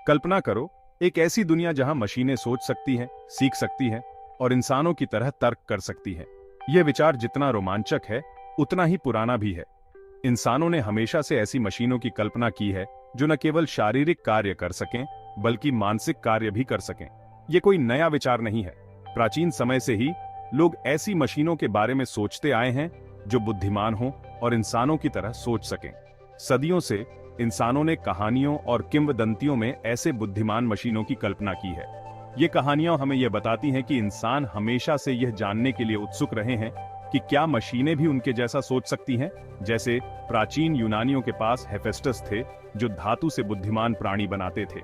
कल्पना करो, एक ऐसी दुनिया जहां मशीनें सोच सकती हैं, सीख सकती हैं और इंसानों की तरह तर्क कर सकती हैं। यह विचार जितना रोमांचक है, उतना ही पुराना भी है। इंसानों ने हमेशा से ऐसी मशीनों की कल्पना की है जो न केवल शारीरिक कार्य कर सकें, बल्कि मानसिक कार्य भी कर सकें। यह कोई नया विचार नहीं है। प्राचीन समय से ही लोग ऐसी मशीनों के बारे में सोचते आए हैं जो बुद्धिमान हों और इंसानों की तरह सोच सकें। सदियों से इंसानों ने कहानियों और किंवदंतियों में ऐसे बुद्धिमान मशीनों की कल्पना की है। ये कहानियां हमें यह बताती हैं कि इंसान हमेशा से यह जानने के लिए उत्सुक रहे हैं कि क्या मशीनें भी उनके जैसा सोच सकती हैं। जैसे प्राचीन यूनानियों के पास हेफेस्टस थे, जो धातु से बुद्धिमान प्राणी बनाते थे।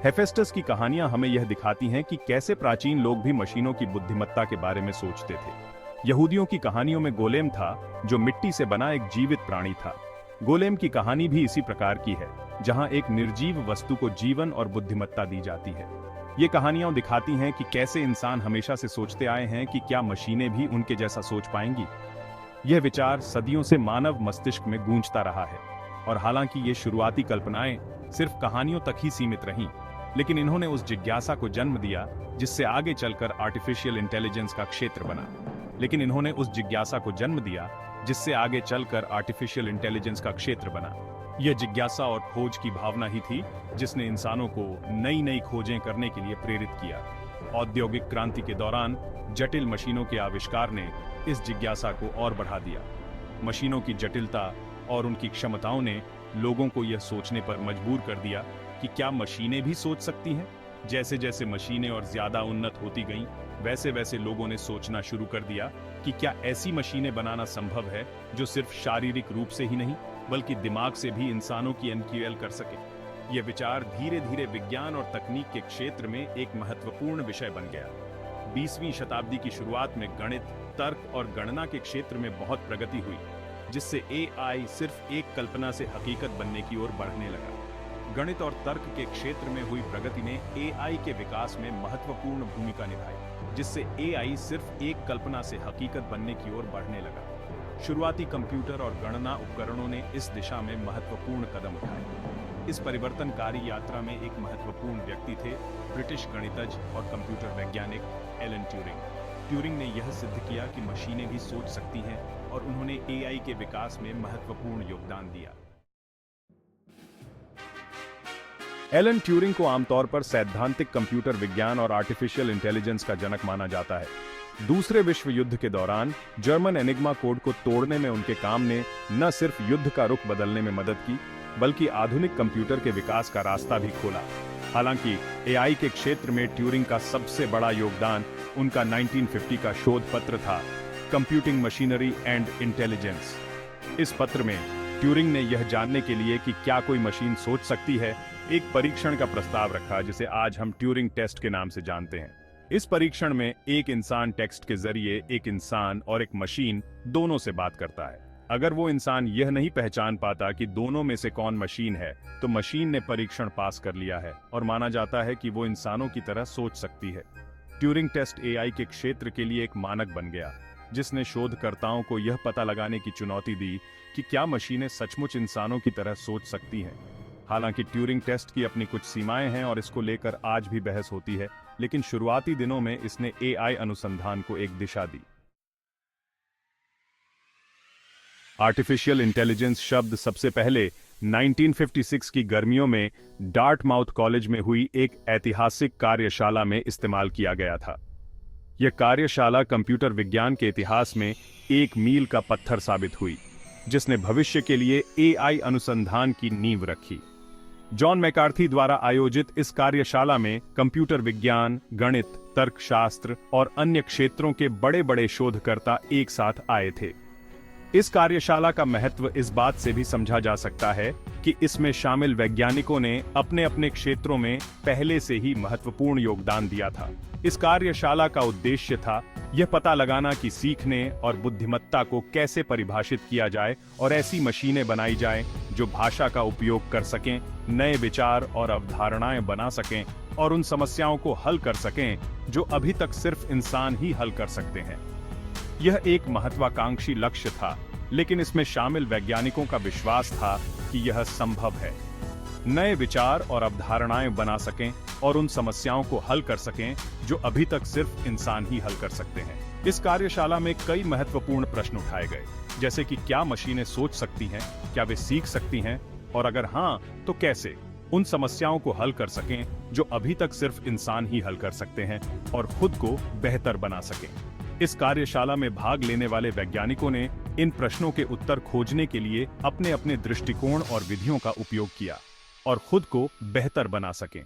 हेफेस्टस की कहानियां हमें यह दिखाती हैं कि कैसे प्राचीन लोग भी मशीनों की बुद्धिमत्ता के बारे में सोचते थे। यहूदियों की कहानियों में गोलेम था, जो मिट्टी से बना एक जीवित प्राणी था। गोलेम की कहानी भी इसी प्रकार की है, जहां एक निर्जीव वस्तु को जीवन और बुद्धिमत्ता दी जाती है। ये कहानियां दिखाती हैं कि कैसे इंसान हमेशा से सोचते आए हैं कि क्या मशीनें भी उनके जैसा सोच पाएंगी। यह विचार सदियों से मानव मस्तिष्क में गूंजता रहा है, और हालांकि ये शुरुआती कल्पनाएं सिर्फ कहानियों तक ही सीमित रहीं, लेकिन इन्होंने उस जिज्ञासा को जन्म दिया जिससे आगे चलकर आर्टिफिशियल इंटेलिजेंस का क्षेत्र बना। यह जिज्ञासा और खोज की भावना ही थी जिसने इंसानों को नई नई खोजें करने के लिए प्रेरित किया। औद्योगिक क्रांति के दौरान जटिल मशीनों के आविष्कार ने इस जिज्ञासा को और बढ़ा दिया। मशीनों की जटिलता और उनकी क्षमताओं ने लोगों को यह सोचने पर मजबूर कर दिया कि क्या मशीनें भी सोच सकती हैं। जैसे जैसे मशीनें और ज्यादा उन्नत होती गईं, वैसे वैसे लोगों ने सोचना शुरू कर दिया कि क्या ऐसी मशीनें बनाना संभव है जो सिर्फ शारीरिक रूप से ही नहीं, बल्कि दिमाग से भी इंसानों की एनक्यूएल कर सके। यह विचार धीरे धीरे विज्ञान और तकनीक के क्षेत्र में एक महत्वपूर्ण विषय बन गया। 20वीं शताब्दी की शुरुआत में गणित, तर्क और गणना के क्षेत्र में बहुत प्रगति हुई, जिससे एआई सिर्फ एक कल्पना से हकीकत बनने की ओर बढ़ने लगा। गणित और तर्क के क्षेत्र में हुई प्रगति ने एआई के विकास में महत्वपूर्ण भूमिका निभाई, जिससे एआई सिर्फ एक कल्पना से हकीकत बनने की ओर बढ़ने लगा। शुरुआती कंप्यूटर और गणना उपकरणों ने इस दिशा में महत्वपूर्ण कदम उठाए। इस परिवर्तनकारी यात्रा में एक महत्वपूर्ण व्यक्ति थे ब्रिटिश गणितज्ञ और कंप्यूटर वैज्ञानिक एलन ट्यूरिंग। ट्यूरिंग ने यह सिद्ध किया कि मशीनें भी सोच सकती हैं, और उन्होंने एआई के विकास में महत्वपूर्ण योगदान दिया। एलन ट्यूरिंग को आमतौर पर सैद्धांतिक कंप्यूटर विज्ञान और आर्टिफिशियल इंटेलिजेंस का जनक माना जाता है। दूसरे विश्व युद्ध के दौरान जर्मन एनिग्मा कोड को तोड़ने में उनके काम ने न सिर्फ युद्ध का रुख बदलने में मदद की, बल्कि आधुनिक कंप्यूटर के विकास का रास्ता भी खोला। हालांकि एआई के क्षेत्र में ट्यूरिंग का सबसे बड़ा योगदान उनका 1950 का शोध पत्र था, कंप्यूटिंग मशीनरी एंड इंटेलिजेंस। इस पत्र में ट्यूरिंग ने यह जानने के लिए कि क्या कोई मशीन सोच सकती है, एक परीक्षण का प्रस्ताव रखा, जिसे आज हम ट्यूरिंग टेस्ट के नाम से जानते हैं। इस परीक्षण में एक इंसान टेक्स्ट के जरिए एक इंसान और एक मशीन दोनों से बात करता है। अगर वो इंसान यह नहीं पहचान पाता कि दोनों में से कौन मशीन है, तो मशीन ने परीक्षण पास कर लिया है और माना जाता है कि वो इंसानों की तरह सोच सकती है। ट्यूरिंग टेस्ट एआई के क्षेत्र के लिए एक मानक बन गया, जिसने शोधकर्ताओं को यह पता लगाने की चुनौती दी कि क्या मशीनें सचमुच इंसानों की तरह सोच सकती हैं। हालांकि ट्यूरिंग टेस्ट की अपनी कुछ सीमाएं हैं और इसको लेकर आज भी बहस होती है, लेकिन शुरुआती दिनों में इसने एआई अनुसंधान को एक दिशा दी। आर्टिफिशियल इंटेलिजेंस शब्द सबसे पहले 1956 की गर्मियों में डार्टमाउथ कॉलेज में हुई एक ऐतिहासिक कार्यशाला में इस्तेमाल किया गया था। यह कार्यशाला कंप्यूटर विज्ञान के इतिहास में एक मील का पत्थर साबित हुई, जिसने भविष्य के लिए एआई अनुसंधान की नींव रखी। जॉन मैकार्थी द्वारा आयोजित इस कार्यशाला में कंप्यूटर विज्ञान, गणित, तर्कशास्त्र और अन्य क्षेत्रों के बड़े बड़े शोधकर्ता एक साथ आए थे। इस कार्यशाला का महत्व इस बात से भी समझा जा सकता है कि इसमें शामिल वैज्ञानिकों ने अपने अपने क्षेत्रों में पहले से ही महत्वपूर्ण योगदान दिया था। इस कार्यशाला का उद्देश्य था यह पता लगाना कि सीखने और बुद्धिमत्ता को कैसे परिभाषित किया जाए और ऐसी मशीनें बनाई जाएं जो भाषा का उपयोग कर सकें, नए विचार और अवधारणाएं बना सकें और उन समस्याओं को हल कर सकें जो अभी तक सिर्फ इंसान ही हल कर सकते हैं। यह एक महत्वाकांक्षी लक्ष्य था, लेकिन इसमें शामिल वैज्ञानिकों का विश्वास था कि यह संभव है। नए विचार और अवधारणाएं बना सकें और उन समस्याओं को हल कर सकें जो अभी तक सिर्फ इंसान ही हल कर सकते हैं। इस कार्यशाला में कई महत्वपूर्ण प्रश्न उठाए गए, जैसे कि क्या मशीनें सोच सकती हैं, क्या वे सीख सकती हैं, और अगर हाँ तो कैसे उन समस्याओं को हल कर सकें जो अभी तक सिर्फ इंसान ही हल कर सकते हैं और खुद को बेहतर बना सकें। इस कार्यशाला में भाग लेने वाले वैज्ञानिकों ने इन प्रश्नों के उत्तर खोजने के लिए अपने अपने दृष्टिकोण और विधियों का उपयोग किया और खुद को बेहतर बना सकें।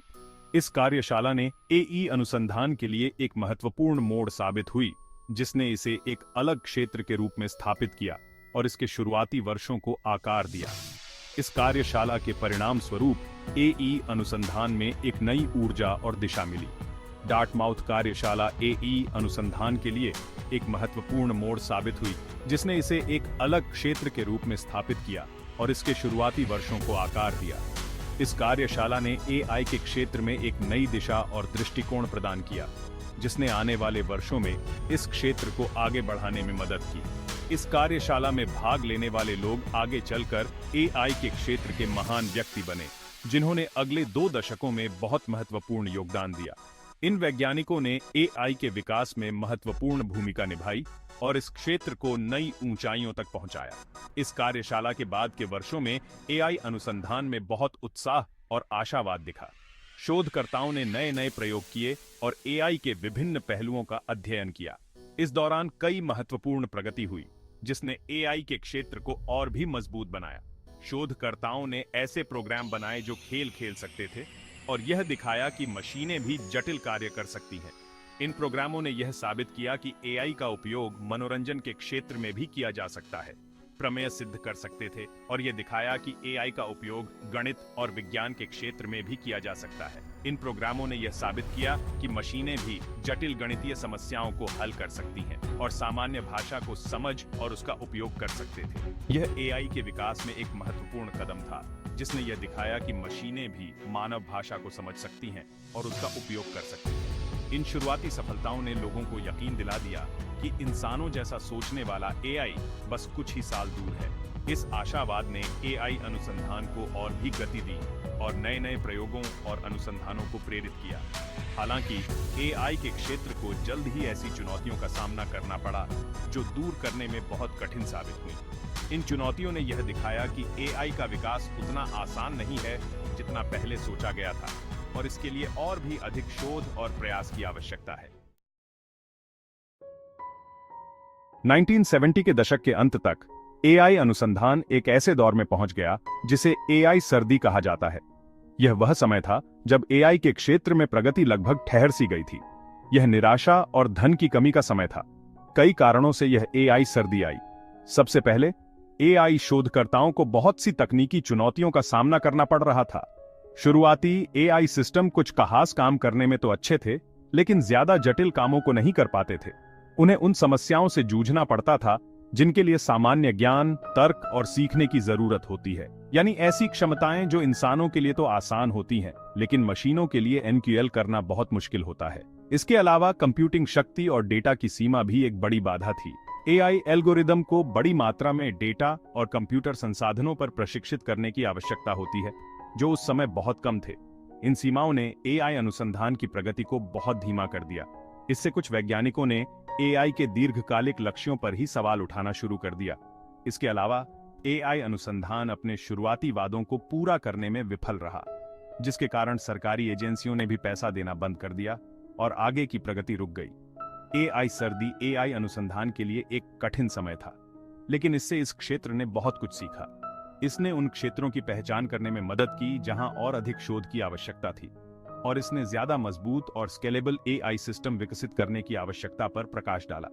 इस कार्यशाला ने एआई अनुसंधान के लिए एक महत्वपूर्ण मोड़ साबित हुई, जिसने इसे एक अलग क्षेत्र के रूप में स्थापित किया और इसके शुरुआती वर्षों को आकार दिया। इस कार्यशाला के परिणाम स्वरूप एआई अनुसंधान में एक नई ऊर्जा और दिशा मिली। डार्टमाउथ कार्यशाला एआई अनुसंधान के लिए एक महत्वपूर्ण मोड़ साबित हुई, जिसने इसे एक अलग क्षेत्र के रूप में स्थापित किया और इसके शुरुआती वर्षों को आकार दिया। इस कार्यशाला ने एआई के क्षेत्र में एक नई दिशा और दृष्टिकोण प्रदान किया, जिसने आने वाले वर्षों में इस क्षेत्र को आगे बढ़ाने में मदद की। इस कार्यशाला में भाग लेने वाले लोग आगे चलकर एआई के क्षेत्र के महान व्यक्ति बने, जिन्होंने अगले 2 दशकों में बहुत महत्वपूर्ण योगदान दिया। इन वैज्ञानिकों ने एआई के विकास में महत्वपूर्ण भूमिका निभाई और इस क्षेत्र को नई ऊंचाइयों तक पहुंचाया। इस कार्यशाला के बाद के वर्षों में एआई अनुसंधान में बहुत उत्साह और आशावाद दिखा। शोधकर्ताओं ने नए नए प्रयोग किए और एआई के विभिन्न पहलुओं का अध्ययन किया। इस दौरान कई महत्वपूर्ण प्रगति हुई, जिसने एआई के क्षेत्र को और भी मजबूत बनाया। शोधकर्ताओं ने ऐसे प्रोग्राम बनाए जो खेल खेल सकते थे और यह दिखाया कि मशीनें भी जटिल कार्य कर सकती हैं। इन प्रोग्रामों ने यह साबित किया कि एआई का उपयोग मनोरंजन के क्षेत्र में भी किया जा सकता है, प्रमेय सिद्ध कर सकते थे, और यह दिखाया कि एआई का उपयोग गणित और विज्ञान के क्षेत्र में भी किया जा सकता है। इन प्रोग्रामों ने यह साबित किया कि मशीनें भी जटिल गणितीय समस्याओं को हल कर सकती हैं और सामान्य भाषा को समझ और उसका उपयोग कर सकते थे। यह एआई के विकास में एक महत्वपूर्ण कदम था, जिसने यह दिखाया कि मशीनें भी मानव भाषा को समझ सकती हैं और उसका उपयोग कर सकती हैं। इन शुरुआती सफलताओं ने लोगों को यकीन दिला दिया कि इंसानों जैसा सोचने वाला एआई बस कुछ ही साल दूर है। इस आशावाद ने एआई अनुसंधान को और भी गति दी और नए नए प्रयोगों और अनुसंधानों को प्रेरित किया। हालांकि एआई के क्षेत्र को जल्द ही ऐसी चुनौतियों का सामना करना पड़ा जो दूर करने में बहुत कठिन साबित हुई। इन चुनौतियों ने यह दिखाया कि एआई का विकास उतना आसान नहीं है जितना पहले सोचा गया था और इसके लिए और भी अधिक शोध और प्रयास की आवश्यकता है। 1970 के दशक के अंत तक एआई अनुसंधान एक ऐसे दौर में पहुंच गया जिसे एआई सर्दी कहा जाता है। यह वह समय था जब एआई के क्षेत्र में प्रगति लगभग ठहर सी गई थी। यह निराशा और धन की कमी का समय था। कई कारणों से यह एआई सर्दी आई। सबसे पहले, एआई शोधकर्ताओं को बहुत सी तकनीकी चुनौतियों का सामना करना पड़ रहा था। शुरुआती एआई सिस्टम कुछ खास काम करने में तो अच्छे थे, लेकिन ज्यादा जटिल कामों को नहीं कर पाते थे। उन्हें उन समस्याओं से जूझना पड़ता था जिनके लिए सामान्य ज्ञान, तर्क और सीखने की जरूरत होती है, यानी ऐसी क्षमताएं जो इंसानों के लिए तो आसान होती हैं, लेकिन मशीनों के लिए एनक्यूएल करना बहुत मुश्किल होता है। इसके अलावा कंप्यूटिंग शक्ति और डेटा की सीमा भी एक बड़ी बाधा थी। एआई एल्गोरिदम को बड़ी मात्रा में डेटा और कंप्यूटर संसाधनों पर प्रशिक्षित करने की आवश्यकता होती है, जो उस समय बहुत कम थे। इन सीमाओं ने एआई अनुसंधान की प्रगति को बहुत धीमा कर दिया। इससे कुछ वैज्ञानिकों ने एआई के दीर्घकालिक लक्ष्यों पर ही सवाल उठाना शुरू कर दिया। इसके अलावा एआई अनुसंधान अपने शुरुआती वादों को पूरा करने में विफल रहा, जिसके कारण सरकारी एजेंसियों ने भी पैसा देना बंद कर दिया और आगे की प्रगति रुक गई। एआई सर्दी एआई अनुसंधान के लिए एक कठिन समय था, लेकिन इससे इस क्षेत्र ने बहुत कुछ सीखा। इसने उन क्षेत्रों की पहचान करने में मदद की जहां और अधिक शोध की आवश्यकता थी, और इसने ज्यादा मजबूत और स्केलेबल एआई सिस्टम विकसित करने की आवश्यकता पर प्रकाश डाला।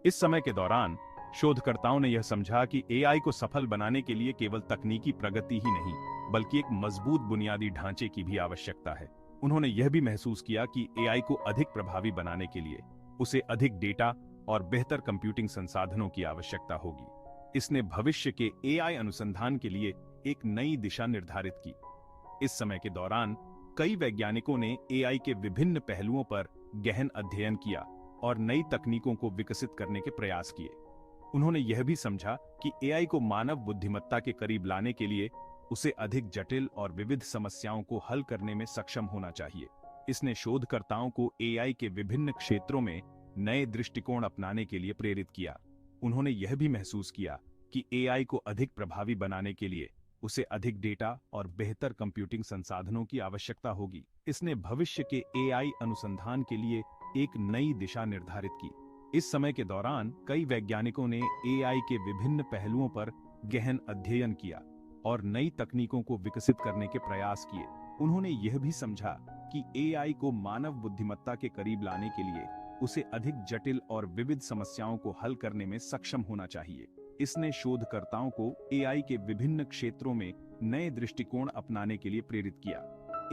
इस समय के दौरान शोधकर्ताओं ने यह समझा कि एआई को सफल बनाने के लिए केवल तकनीकी प्रगति ही नहीं, बल्कि एक मजबूत बुनियादी ढांचे की भी आवश्यकता है। उन्होंने यह भी महसूस किया कि एआई को अधिक प्रभावी बनाने के लिए उसे अधिक डेटा और बेहतर कंप्यूटिंग संसाधनों की आवश्यकता होगी। इसने भविष्य के एआई अनुसंधान के लिए एक नई दिशा निर्धारित की। इस समय के दौरान कई वैज्ञानिकों ने एआई के विभिन्न पहलुओं पर गहन अध्ययन किया और नई तकनीकों को विकसित करने के प्रयास किए। उन्होंने यह भी समझा कि एआई को मानव बुद्धिमत्ता के करीब लाने के लिए उसे अधिक जटिल और विविध समस्याओं को हल करने में सक्षम होना चाहिए। इसने शोधकर्ताओं को एआई के विभिन्न क्षेत्रों में नए दृष्टिकोण अपनाने के लिए प्रेरित किया। उन्होंने यह भी महसूस किया कि एआई को अधिक प्रभावी बनाने के लिए उसे अधिक डेटा और बेहतर कंप्यूटिंग संसाधनों की आवश्यकता होगी। इसने भविष्य के एआई अनुसंधान के लिए एक नई दिशा निर्धारित की। इस समय के दौरान कई वैज्ञानिकों ने एआई के विभिन्न पहलुओं पर गहन अध्ययन किया और नई तकनीकों को विकसित करने के प्रयास किए। उन्होंने यह भी समझा कि एआई को मानव बुद्धिमत्ता के करीब लाने के लिए उसे अधिक जटिल और विविध समस्याओं को हल करने में सक्षम होना चाहिए। इसने शोधकर्ताओं को एआई के विभिन्न क्षेत्रों में नए दृष्टिकोण अपनाने के लिए प्रेरित किया।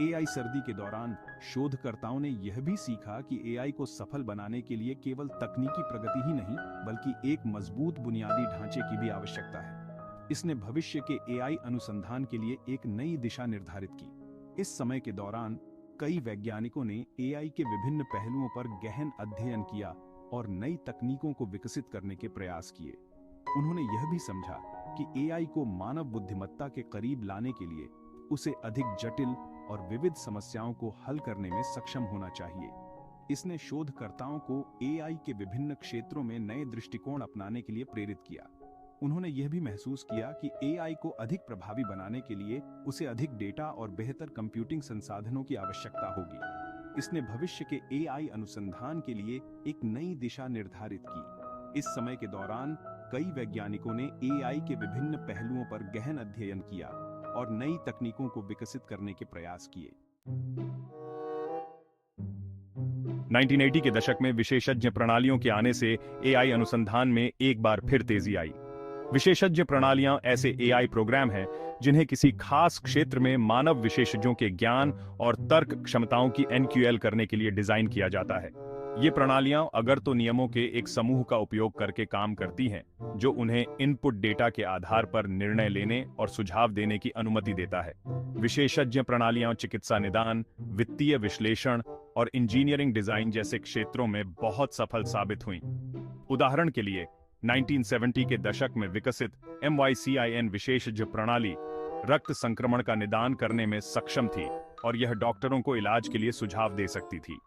एआई सर्दी के दौरान शोधकर्ताओं ने यह भी सीखा कि एआई को सफल बनाने के लिए केवल तकनीकी प्रगति ही नहीं, बल्कि एक मजबूत बुनियादी ढांचे की भी आवश्यकता है। इसने भविष्य के एआई अनुसंधान के लिए एक नई दिशा निर्धारित की। इस समय के दौरान कई वैज्ञानिकों ने एआई के विभिन्न पहलुओं पर गहन अध्ययन किया और नई तकनीकों को विकसित करने के प्रयास किए। उन्होंने यह भी समझा कि एआई को मानव बुद्धिमत्ता के करीब लाने के लिए उसे अधिक जटिल और विविध समस्याओं को हल करने में सक्षम होना चाहिए। इसने शोधकर्ताओं को एआई के विभिन्न क्षेत्रों में नए दृष्टिकोण अपनाने के लिए प्रेरित किया। उन्होंने यह भी महसूस किया कि एआई को अधिक प्रभावी बनाने के लिए उसे अधिक डेटा और बेहतर कंप्यूटिंग संसाधनों की आवश्यकता होगी। इसने भविष्य के एआई अनुसंधान के लिए एक नई दिशा निर्धारित की। इस समय के दौरान कई वैज्ञानिकों ने एआई के विभिन्न पहलुओं पर गहन अध्ययन किया और नई तकनीकों को विकसित करने के प्रयास किए। 1980 के दशक में विशेषज्ञ प्रणालियों के आने से एआई अनुसंधान में एक बार फिर तेजी आई। विशेषज्ञ प्रणालियां ऐसे एआई प्रोग्राम हैं जिन्हें किसी खास क्षेत्र में मानव विशेषज्ञों के ज्ञान और तर्क क्षमताओं की एनक्यूएल करने के लिए डिजाइन किया जाता है। ये प्रणालियां अगर तो नियमों के एक समूह का उपयोग करके काम करती हैं, जो उन्हें इनपुट डेटा के आधार पर निर्णय लेने और सुझाव देने की अनुमति देता है। विशेषज्ञ प्रणालियां चिकित्सा निदान, वित्तीय विश्लेषण और इंजीनियरिंग डिजाइन जैसे क्षेत्रों में बहुत सफल साबित हुईं। उदाहरण के लिए 1970 के दशक में विकसित MYCIN विशेषज्ञ प्रणाली रक्त संक्रमण का निदान करने में सक्षम थी और यह डॉक्टरों को इलाज के लिए सुझाव दे सकती थी।